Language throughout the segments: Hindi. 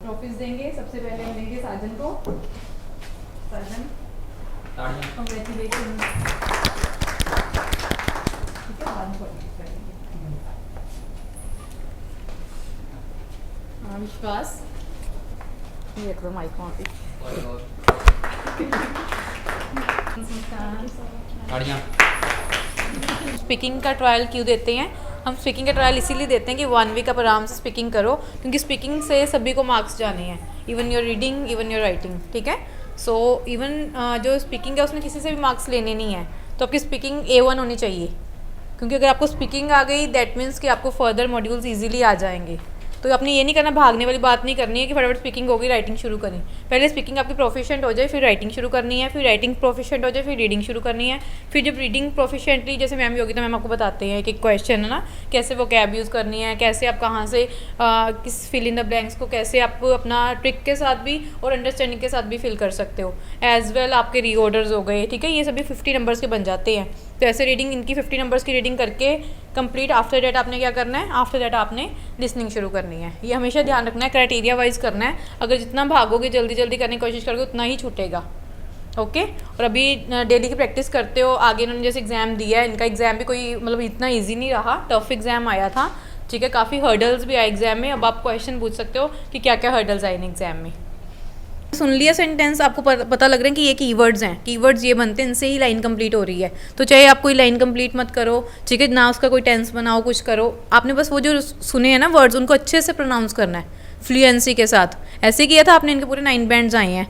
ट्रॉफीज देंगे। सबसे पहले हम देंगे साजन को। साजन, कांग्रेचुलेशन। ठीक है, बाद में विश्वास, ये रख लो माइक वहाँ पे। स्पीकिंग का ट्रायल क्यों देते हैं हम? स्पीकिंग का ट्रायल इसीलिए देते हैं कि 1 वीक आप आराम से स्पीकिंग करो, क्योंकि स्पीकिंग से सभी को मार्क्स जाने हैं, even your reading, even your writing. ठीक है, सो इवन जो स्पीकिंग है उसमें किसी से भी मार्क्स लेने नहीं है, तो आपकी स्पीकिंग A1 होनी चाहिए, क्योंकि अगर आपको स्पीकिंग आ गई दैट मीन्स कि आपको फर्दर मॉड्यूल्स ईजिली आ जाएंगे। तो आपने ये नहीं करना, भागने वाली बात नहीं करनी है कि फटाफट स्पीकिंग होगी राइटिंग शुरू करें। पहले स्पीकिंग आपकी प्रोफिशिएंट हो जाए, फिर राइटिंग शुरू करनी है, फिर राइटिंग प्रोफिशिएंट हो जाए, फिर रीडिंग शुरू करनी है। फिर जब रीडिंग प्रोफिशिएंटली, जैसे मैम योगिता मैम आपको बताते हैं कि क्वेश्चन है ना, कैसे वो कैब यूज़ करनी है, कैसे आप कहाँ से किस फिल इन द ब्लैंक्स को कैसे आप अपना ट्रिक के साथ भी और अंडरस्टैंडिंग के साथ भी फिल कर सकते हो। एज वेल आपके रीऑर्डर्स हो गए, ठीक है, ये सभी 50 नंबर्स के बन जाते हैं। तो ऐसे रीडिंग, इनकी 50 नंबर्स की रीडिंग करके कंप्लीट, आफ्टर दैट आपने क्या करना है, आफ्टर दैट आपने लिसनिंग शुरू करनी है। ये हमेशा ध्यान रखना है, क्राइटेरिया वाइज करना है। अगर जितना भागोगे, जल्दी जल्दी करने की कोशिश करोगे, उतना ही छूटेगा। ओके, और अभी डेली की प्रैक्टिस करते हो। आगे इन्होंने जैसे एग्जाम दिया है, इनका एग्जाम भी कोई मतलब इतना ईजी नहीं रहा, टफ एग्जाम आया था। ठीक है, काफ़ी हर्डल्स भी आए एग्जाम में। अब आप क्वेश्चन पूछ सकते हो कि क्या क्या हर्डल्स आए इन एग्जाम में। सुन लिया सेंटेंस, आपको पता लग रहा है कि ये कीवर्ड्स हैं, कीवर्ड्स ये बनते हैं, इनसे ही लाइन कंप्लीट हो रही है। तो चाहे आप कोई लाइन कंप्लीट मत करो, ठीक है, ना उसका कोई टेंस बनाओ, कुछ करो, आपने बस वो जो सुने हैं ना वर्ड्स, उनको अच्छे से प्रोनाउंस करना है फ्लुएंसी के साथ। ऐसे किया था आपने, इनके पूरे 9 बैंड्स आए हैं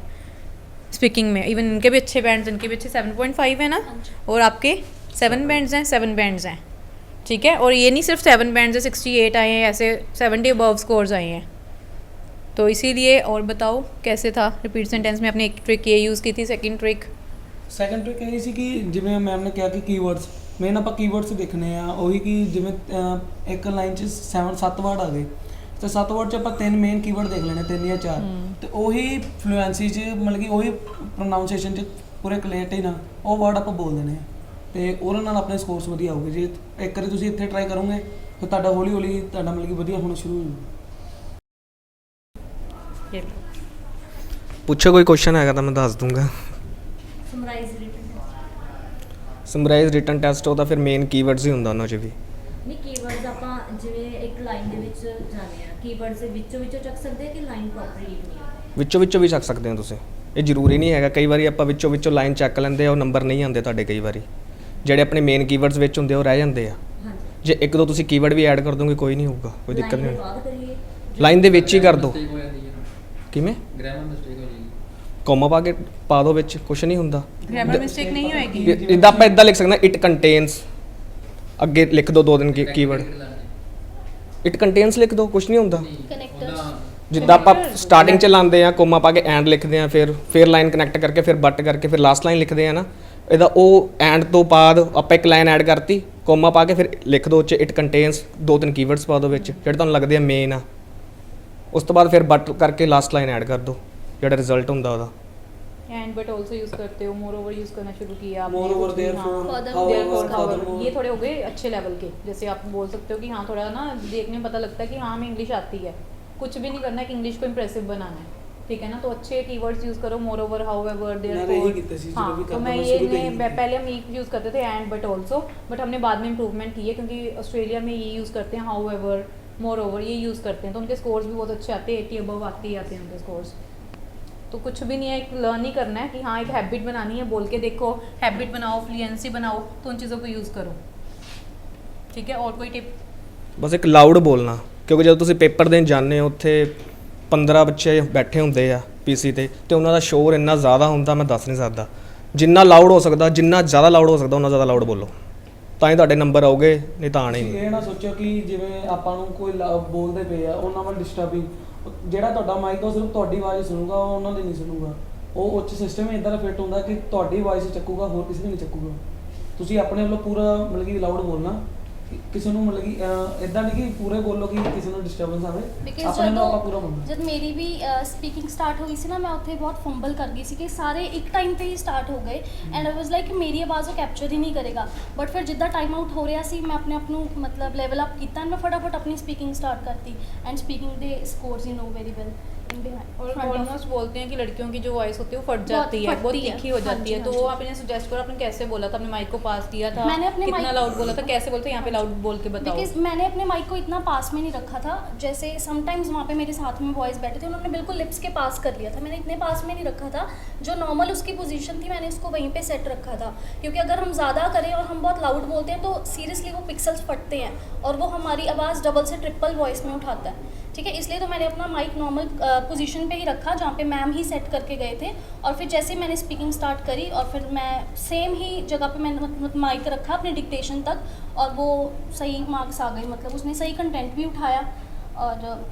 स्पीकिंग में। इवन इनके भी अच्छे बैंड्स, इनके भी अच्छे 7.5 है ना, और आपके 7 बैंड्स हैं, 7 बैंड्स हैं। ठीक है, और ये नहीं सिर्फ 7 बैंड्स है, 68 आए हैं, ऐसे 70 अबव स्कोर्स आए हैं। तो इसीलिए, और बताओ कैसे था रिपीट सेंटेंस में? आपने एक ट्रिक ये यूज़ की थी, सेकंड ट्रिक ਇਹ ਸੀ ਕਿ ਜਿਵੇਂ ਮੈਮ ਨੇ ਕਿਹਾ ਕਿ ਕੀਵਰਡਸ ਮੇਨ ਆਪਾਂ ਕੀਵਰਡਸ ਦੇਖਣੇ ਆ, ਉਹੀ ਕਿ ਜਿਵੇਂ ਇੱਕ ਲਾਈਨ 'ਚ 7 ਵਰਡ ਆ ਗਏ, ਤੇ 7 ਵਰਡ 'ਚ ਆਪਾਂ 3 ਮੇਨ ਕੀਵਰਡ ਦੇਖ ਲੈਣੇ, 3 ਜਾਂ 4, ਤੇ ਉਹੀ ਫਲੂਐਂਸੀ 'ਚ ਮਤਲਬ ਕਿ ਉਹੀ ਪ੍ਰੋਨਾਊਂਸੀਏਸ਼ਨ 'ਚ ਪੂਰੇ ਕਲੀਅਰਟੀ ਨਾਲ ਉਹ ਵਰਡ ਆਪਾਂ ਬੋਲ ਦੇਣੇ ਆ, ਤੇ ਉਹਦੇ ਨਾਲ ਆਪਣੇ ਸਕੋਰਸ ਵਧੀਆ ਆਉਗੇ। ਜੇ ਇੱਕ ਵਾਰੀ ਤੁਸੀਂ ਇੱਥੇ ਟਰਾਈ ਕਰੋਗੇ ਤਾਂ ਤੁਹਾਡਾ ਹੌਲੀ ਹੌਲੀ ਤੁਹਾਡਾ ਮਤਲਬ ਕਿ ਵਧੀਆ ਹੋਣਾ ਸ਼ੁਰੂ ਹੋ ਜਾਊਗਾ। ਪੁੱਛੋ ਕੋਈ ਕੁਐਸਚਨ ਹੈਗਾ ਤਾਂ ਮੈਂ ਦੱਸ ਦੂੰਗਾ। ਸਮਰਾਈਜ਼ ਰਿਟਨ ਟੈਸਟ ਉਹਦਾ ਫਿਰ ਮੇਨ ਕੀਵਰਡਸ ਹੀ ਹੁੰਦਾ ਉਹਨਾਂ 'ਚ ਵੀ। ਨਹੀਂ, ਕੀਵਰਡਸ ਆਪਾਂ ਜਿਵੇਂ ਇੱਕ ਲਾਈਨ ਦੇ ਵਿੱਚ ਜਾਣੇ ਆ, ਕੀਵਰਡਸ ਦੇ ਵਿੱਚੋਂ ਚੱਕ ਸਕਦੇ ਆ ਕਿ ਲਾਈਨ ਪ੍ਰੋਪਰ ਰੀਡ ਨਹੀਂ ਆ? ਵਿੱਚੋਂ ਵੀ ਚੱਕ ਸਕਦੇ ਹੋ ਤੁਸੀਂ, ਇਹ ਜ਼ਰੂਰੀ ਨਹੀਂ ਹੈਗਾ। ਕਈ ਵਾਰੀ ਆਪਾਂ ਵਿੱਚੋਂ ਲਾਈਨ ਚੱਕ ਲੈਂਦੇ ਆ, ਉਹ ਨੰਬਰ ਨਹੀਂ ਆਉਂਦੇ ਤੁਹਾਡੇ। ਕਈ ਵਾਰੀ ਜਿਹੜੇ ਆਪਣੇ ਮੇਨ ਕੀਵਰਡਸ ਵਿੱਚ ਹੁੰਦੇ ਉਹ ਰਹਿ ਜਾਂਦੇ ਆ। ਜੇ ਇੱਕ ਦੋ ਤੁਸੀਂ ਕੀਵਰਡ ਵੀ ਐਡ ਕਰ ਦੋਗੇ ਕੋਈ ਨਹੀਂ ਹੋਊਗਾ, ਕੋਈ ਦਿੱਕਤ ਨਹੀਂ ਹੋਣੀ। ਲਾਈਨ ਦੇ ਵਿੱਚ ਹੀ ਕਰ ਦੋ। ਕਿਵੇਂ? ਗ੍ਰਾਮਰ ਮਿਸਟੇਕ ਹੋ ਜਾਏਗੀ, ਕੋਮਾ ਪਾ ਦੋ ਵਿੱਚ, ਕੁਝ ਨਹੀਂ ਹੁੰਦਾ। ग्रामर मिस्टेक नहीं होएगी। ਇਦਾਂ ਆਪਾਂ ਇਦਾਂ ਲਿਖ ਸਕਦੇ ਹਾਂ, ਇਟ ਕੰਟੇਨਸ, ਅੱਗੇ ਲਿਖ ਦੋ 2 ਕੀਵਰਡ, ਇਟ ਕੰਟੇਨਸ ਲਿਖ ਦੋ, ਕੁਝ ਨਹੀਂ ਹੁੰਦਾ। ਜਿੱਦਾਂ ਆਪਾਂ ਸਟਾਰਟਿੰਗ 'ਚ ਲਾਉਂਦੇ ਆ ਕੋਮਾ ਪਾ ਕੇ ਐਂਡ ਲਿਖਦੇ ਆ, ਫਿਰ ਲਾਈਨ ਕਨੈਕਟ ਕਰਕੇ ਫਿਰ ਬੱਟ ਕਰਕੇ ਫਿਰ ਲਾਸਟ ਲਾਈਨ ਲਿਖਦੇ ਆ ਨਾ, ਇਹਦਾ ਉਹ ਐਂਡ ਤੋਂ ਬਾਅਦ ਆਪਾਂ ਇੱਕ ਲਾਈਨ ਐਡ ਕਰਤੀ, ਕੋਮਾ ਪਾ ਕੇ ਫਿਰ ਲਿਖ ਦੋ 'ਚ ਇਟ ਕੰਟੇਨਸ, 2-3 ਕੀਵਰਡਸ ਪਾ ਦੋ ਵਿੱਚ ਜਿਹੜੇ ਤੁਹਾਨੂੰ ਲੱਗਦੇ ਆ ਮੇਨ ਆ। ਉਸ ਤੋਂ ਬਾਅਦ ਫਿਰ ਬੱਟ ਕਰਕੇ ਲਾਸਟ ਲਾइन ऐड कर दो, ਜਿਹੜਾ ਰਿਜ਼ਲਟ ਹੁੰਦਾ ਉਹਦਾ। एंड बट ऑल्सो यूज़ करते हो, मोर ओवर यूज़ करना शुरू किया आपने। मोर ओवर, देयरफॉर, हाउएवर, ये थोड़े हो गए अच्छे लेवल के। जैसे आप बोल सकते हो कि हाँ थोड़ा ना देखने में पता लगता है कि हाँ हमें इंग्लिश आती है। कुछ भी नहीं करना है कि इंग्लिश को इम्प्रेसिव बनाना है, ठीक है ना। तो अच्छे कीवर्ड्स यूज़ करो, मोर ओवर, हाउएवर, देयरफॉर। हाँ, तो मैं ये पहले हम यूज़ करते थे एंड बट ऑल्सो, बट हमने बाद में इम्प्रूवमेंट की है, क्योंकि ऑस्ट्रेलिया में ये यूज़ करते हैं, हाउएवर, मोर ओवर ये यूज़ करते हैं, तो उनके स्कोर्स भी बहुत अच्छे आते हैं, 80 अबव आते हैं उनके स्कोर्स। तो कुछ भी नहीं है, एक लर्न ही करना है कि हाँ एक हैबिट बनानी है, बोल के देखो, हैबिट बनाओ, फ्लुएंसी बनाओ, तो उन चीज़ों को यूज़ करो, ठीक है। और कोई टिप? ਬਸ ਇੱਕ ਲਾਊਡ ਬੋਲਣਾ, ਕਿਉਂਕਿ ਜਦੋਂ ਤੁਸੀਂ ਪੇਪਰ ਦੇਣ ਜਾਂਦੇ ਹੋ ਉੱਥੇ 15 ਬੱਚੇ ਬੈਠੇ ਹੁੰਦੇ ਆ ਪੀਸੀ ਤੇ ਉਹਨਾਂ ਦਾ ਸ਼ੋਰ ਇੰਨਾ ਜ਼ਿਆਦਾ ਹੁੰਦਾ, ਮੈਂ ਦੱਸ ਨਹੀਂ ਸਕਦਾ। ਜਿੰਨਾ ਲਾਊਡ ਹੋ ਸਕਦਾ, ਜਿੰਨਾ ਜ਼ਿਆਦਾ ਲਾਊਡ ਹੋ ਸਕਦਾ ਉਹਨਾਂ ਜ਼ਿਆਦਾ ਲਾਊਡ ਬੋਲੋ, ਤਾਂ ਹੀ ਤੁਹਾਡੇ ਨੰਬਰ ਆਉਗੇ, ਨਹੀਂ ਤਾਂ ਆਣੇ ਨਹੀਂ। ਇਹ ਨਾ ਸੋਚੋ ਕਿ ਜਿਵੇਂ ਆਪਾਂ ਨੂੰ ਕੋਈ ਬੋਲਦੇ ਪਏ ਆ, ਉਹਨਾਂ ਵੱਲ ਡਿਸਟਰਬਿੰਗ, ਜਿਹੜਾ ਤੁਹਾਡਾ ਮਾਈਕ ਉਹ ਸਿਰਫ ਤੁਹਾਡੀ ਆਵਾਜ਼ ਸੁਣੂਗਾ, ਉਹ ਉਹਨਾਂ ਦੀ ਨਹੀਂ ਸੁਣੂਗਾ। ਉਹ ਉੱਚ ਸਿਸਟਮ ਇਦਾਂ ਦਾ ਫਿੱਟ ਹੁੰਦਾ ਕਿ ਤੁਹਾਡੀ ਆਵਾਜ਼ ਚੱਕੂਗਾ, ਹੋਰ ਕਿਸੇ ਨੇ ਨਹੀਂ ਚੱਕੂਗਾ। ਤੁਸੀਂ ਆਪਣੇ ਵੱਲੋਂ ਪੂਰਾ ਮਤਲਬ ਕਿ ਲਾਊਡ ਬੋਲਣਾ, ਕਿਸੇ ਨੂੰ ਮਤਲਬ ਕਿ ਇਦਾਂ ਨਹੀਂ ਕਿ ਪੂਰੇ ਬੋਲੋ ਕਿ ਕਿਸੇ ਨੂੰ ਡਿਸਟਰਬੈਂਸ ਆਵੇ, ਆਪਣੇ ਨੂੰ ਆਪਾਂ ਪੂਰਾ ਬੋਲਣਾ। ਜਦ ਮੇਰੀ ਵੀ ਸਪੀਕਿੰਗ ਸਟਾਰਟ ਹੋਈ ਸੀ ਨਾ, ਮੈਂ ਉੱਥੇ ਬਹੁਤ ਫੰਬਲ ਕਰ ਗਈ ਸੀ ਕਿ ਸਾਰੇ ਇੱਕ ਟਾਈਮ ਤੇ ਹੀ ਸਟਾਰਟ ਹੋ ਗਏ, ਐਂਡ ਆਈ ਵਾਸ ਲਾਈਕ ਮੇਰੀ ਆਵਾਜ਼ ਉਹ ਕੈਪਚਰ ਹੀ ਨਹੀਂ ਕਰੇਗਾ। ਬਟ ਫਿਰ ਜਿੱਦਾਂ ਟਾਈਮ ਆਊਟ ਹੋ ਰਿਹਾ ਸੀ, ਮੈਂ ਆਪਣੇ ਆਪ ਨੂੰ ਮਤਲਬ ਲੈਵਲ ਅਪ ਕੀਤਾ, ਐਂਡ ਮੈਂ ਫਟਾਫਟ ਆਪਣੀ ਸਪੀਕਿੰਗ ਸਟਾਰਟ ਕਰਤੀ, ਐਂਡ ਸਪੀਕਿੰਗ ਦੇ scores you know very well. और ऑलमोस्ट बोलते हैं कि लड़कियों की जो वॉइस होती है वो फट जाती है, बहुत फटती है। तीखी हो हाँ जाती जी, है। हाँ तो जी। वो आपने सजेस्ट करो, आपने कैसे बोला था, अपने माइक को पास किया था, मैंने अपने कितना mic- लाउड बोला था, कैसे बोलते यहाँ पे लाउड बोल के बताओ। बिकॉज मैंने अपने माइक को इतना पास में नहीं रखा था, जैसे समटाइम्स वहाँ पे मेरे साथ में बॉयज़ बैठे थे, उन्होंने बिल्कुल लिप्स के पास कर लिया था, मैंने इतने पास में नहीं रखा था, जो नॉर्मल उसकी पोजीशन थी मैंने उसको वहीं पे सेट रखा था, क्योंकि अगर हम ज़्यादा करें और हम बहुत लाउड बोलते हैं तो सीरियसली वो पिक्सल्स फटते हैं और वो हमारी आवाज़ डबल से ट्रिपल वॉइस में उठाता है, ठीक है। इसलिए तो मैंने अपना माइक नॉर्मल पोजीशन पे ही रखा जहाँ पे मैम ही सेट करके गए थे, और फिर जैसे ही मैंने स्पीकिंग स्टार्ट करी और फिर मैं सेम ही जगह पे मैंने माइक रखा अपने डिक्टेशन तक, और वो सही मार्क्स आ गए, मतलब उसने सही कंटेंट भी उठाया और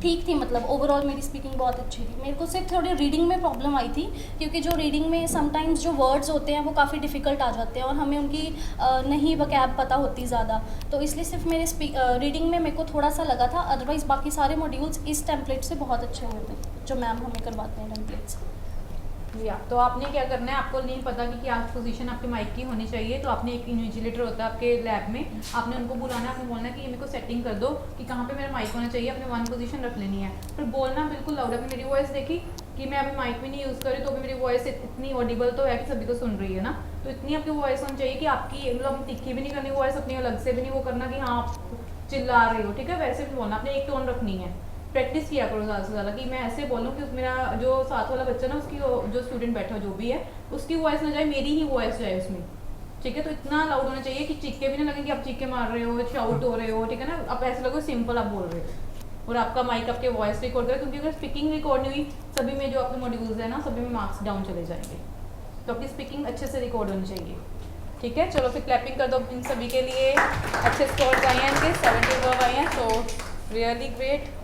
ठीक थी, मतलब ओवरऑल मेरी स्पीकिंग बहुत अच्छी थी। मेरे को सिर्फ थोड़ी रीडिंग में प्रॉब्लम आई थी, क्योंकि जो रीडिंग में समटाइम्स जो वर्ड्स होते हैं वो काफ़ी डिफ़िकल्ट आ जाते हैं और हमें उनकी नहीं वकैब पता होती ज़्यादा, तो इसलिए सिर्फ मेरे रीडिंग में मेरे को थोड़ा सा लगा था, अदरवाइज़ बाकी सारे मॉड्यूल्स इस टेम्पलेट से बहुत अच्छे हुए थे जो मैम हमें करवाते हैं टेम्पलेट्स। या तो आपने क्या करना है, आपको नहीं पता कि क्या पोजीशन आपके माइक की होनी चाहिए, तो आपने एक इन्विजिलेटर होता है आपके लैब में, आपने उनको बुलाना है, आपने बोलना है कि ये मेरे को सेटिंग कर दो कि कहाँ पे मेरा माइक होना चाहिए, अपने वन पोजीशन रख लेनी है, फिर बोलना बिल्कुल लाउड। अभी मेरी वॉइस देखी कि मैं अभी माइक भी नहीं यूज़ कर रही, तो अभी मेरी वॉइस इतनी ऑडिबल तो है कि सभी को सुन रही है ना, तो इतनी आपकी वॉइस होनी चाहिए कि आपकी मतलब तीखी भी नहीं करनी वॉइस, अपनी अलग से भी नहीं वो करना कि हाँ आप चिल्ला रहे हो, ठीक है, वैसे भी बोलना, आपने एक टोन रखनी है। प्रैक्टिस किया करो ज़्यादा से ज़्यादा कि मैं ऐसे बोलूँ कि मेरा जो साथ वाला बच्चा ना, उसकी जो स्टूडेंट बैठा हो जो भी है, उसकी वॉइस ना जाए, मेरी ही वॉइस जाए उसमें, ठीक है। तो इतना लाउड होना चाहिए कि चीखे भी ना लगे कि आप चीखे मार रहे हो, शाउट हो रहे हो, ठीक है ना, आप ऐसे लगो सिंपल आप बोल रहे हो और आपका माइक आपके वॉइस रिकॉर्ड करे, क्योंकि अगर स्पीकिंग रिकॉर्ड नहीं हुई सभी में जो आपके मॉड्यूल्स है ना, सभी में मार्क्स डाउन चले जाएंगे। तो अपनी स्पीकिंग अच्छे से रिकॉर्ड होनी चाहिए, ठीक है। चलो फिर क्लैपिंग कर दो इन सभी के लिए, अच्छे स्कोर्स आए हैं इनके, 70 आए हैं, तो रियली ग्रेट।